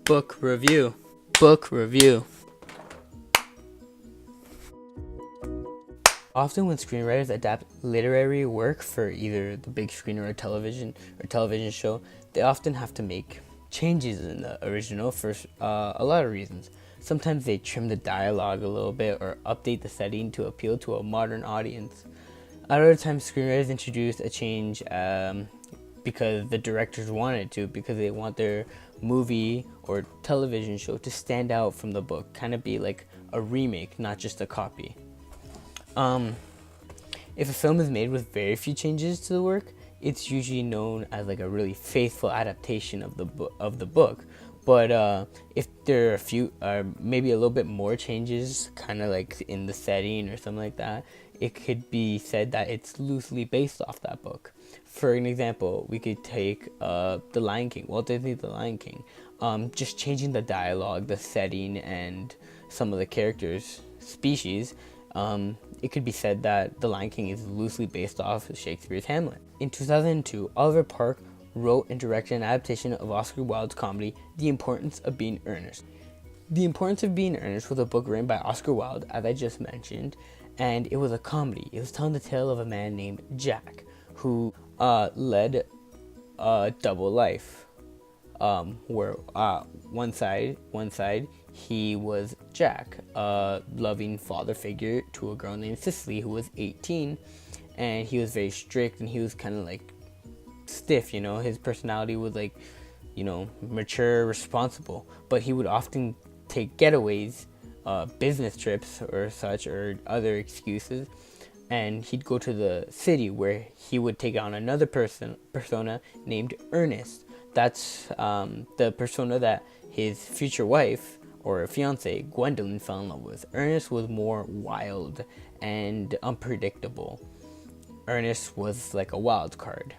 Book review. Book review. Often when screenwriters adapt literary work for either the big screen or a television show, they often have to make changes in the original for a lot of reasons. Sometimes they trim the dialogue a little bit or update the setting to appeal to a modern audience. Other times screenwriters introduce a change because the directors wanted to, because they want their movie or television show to stand out from the book, kind of be like a remake, not just a copy. If a film is made with very few changes to the work, it's usually known as like a really faithful adaptation of the book. But if there are a few, maybe a little bit more changes, kind of like in the setting or something like that, it could be said that it's loosely based off that book. For an example, we could take The Lion King, Walt Disney's The Lion King. Just changing the dialogue, the setting, and some of the characters' species. It could be said that The Lion King is loosely based off of Shakespeare's Hamlet. In 2002, Oliver Park wrote and directed an adaptation of Oscar Wilde's comedy, The Importance of Being Earnest. The Importance of Being Earnest was a book written by Oscar Wilde, as I just mentioned, and it was a comedy. It was telling the tale of a man named Jack, who led a double life, where one side he was Jack, a loving father figure to a girl named Cicely who was 18, and he was very strict and he was kind of like stiff, his personality was like, mature, responsible, but he would often take getaways, business trips or such, or other excuses, and he'd go to the city where he would take on another persona named Ernest. That's the persona that his future wife or fiance Gwendolyn fell in love with. Ernest was more wild and unpredictable. Ernest was like a wild card,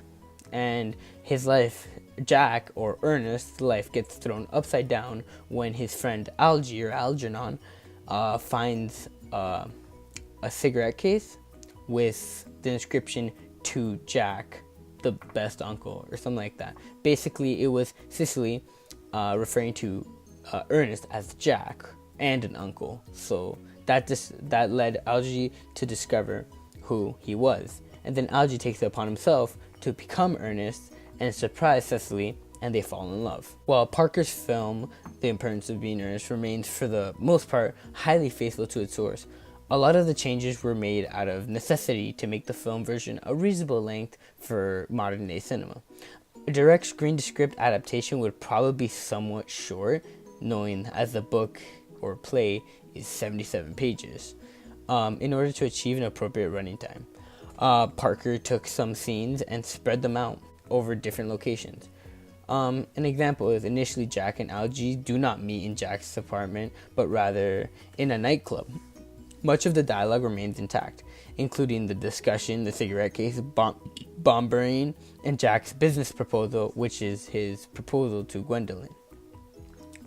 and his life, Jack or Ernest's life, gets thrown upside down when his friend Algernon finds a cigarette case with the inscription "To Jack, the best uncle," or something like that. Basically, it was Cicely referring to Ernest as Jack and an uncle. So that led Algie to discover who he was, and then Algie takes it upon himself to become Ernest and surprise Cicely, and they fall in love. While Parker's film, The Importance of Being Earnest, remains for the most part highly faithful to its source, a lot of the changes were made out of necessity to make the film version a reasonable length for modern day cinema. A direct screen-to-script adaptation would probably be somewhat short, knowing as the book or play is 77 pages, in order to achieve an appropriate running time. Parker took some scenes and spread them out over different locations. An example is initially Jack and Algie do not meet in Jack's apartment, but rather in a nightclub. Much of the dialogue remains intact, including the discussion, the cigarette case, bombering, and Jack's business proposal, which is his proposal to Gwendolyn.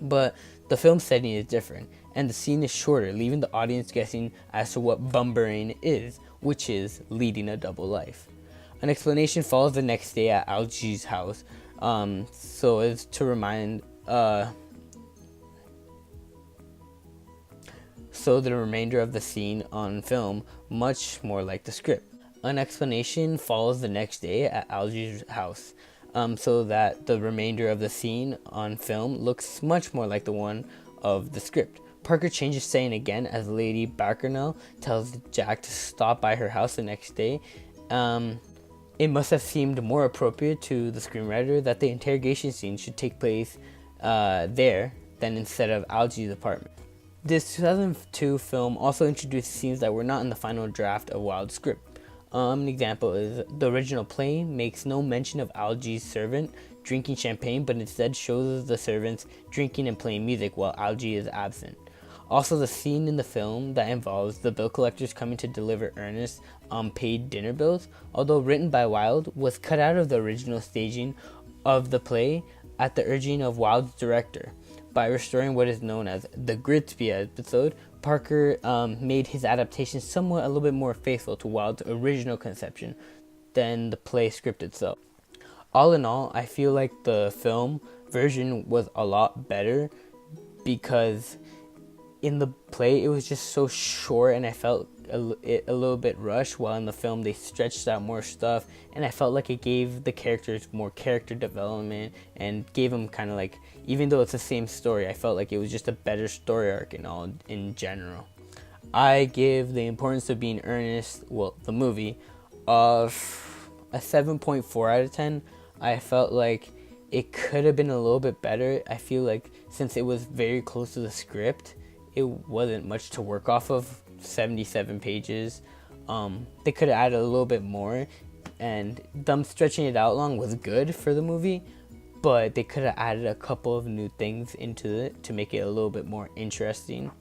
But the film setting is different, and the scene is shorter, leaving the audience guessing as to what bumbering is, which is leading a double life. An explanation follows the next day at Algie's house, so as to remind so the remainder of the scene on film much more like the script. An explanation follows the next day at Algie's house, so that the remainder of the scene on film looks much more like the one of the script. Parker changes setting again as Lady Barkernell tells Jack to stop by her house the next day. It must have seemed more appropriate to the screenwriter that the interrogation scene should take place there than instead of Algie's apartment. This 2002 film also introduced scenes that were not in the final draft of Wilde's script. An example is the original play makes no mention of Algie's servant drinking champagne, but instead shows the servants drinking and playing music while Algie is absent. Also, the scene in the film that involves the bill collectors coming to deliver Ernest's unpaid dinner bills, although written by Wilde, was cut out of the original staging of the play at the urging of Wilde's director. By restoring what is known as the Grigsby episode, Parker made his adaptation somewhat a little bit more faithful to Wilde's original conception than the play script itself. All in all, I feel like the film version was a lot better because in the play it was just so short, and I felt it a little bit rushed, while in the film they stretched out more stuff, and I felt like it gave the characters more character development and gave them kind of like, even though it's the same story, I felt like it was just a better story arc in general. I give The Importance of Being Earnest, well, the movie, of a 7.4 out of 10. I felt like it could have been a little bit better. I feel like since it was very close to the script, it wasn't much to work off of. 77 pages. They could have added a little bit more, and them stretching it out long was good for the movie, but they could have added a couple of new things into it to make it a little bit more interesting.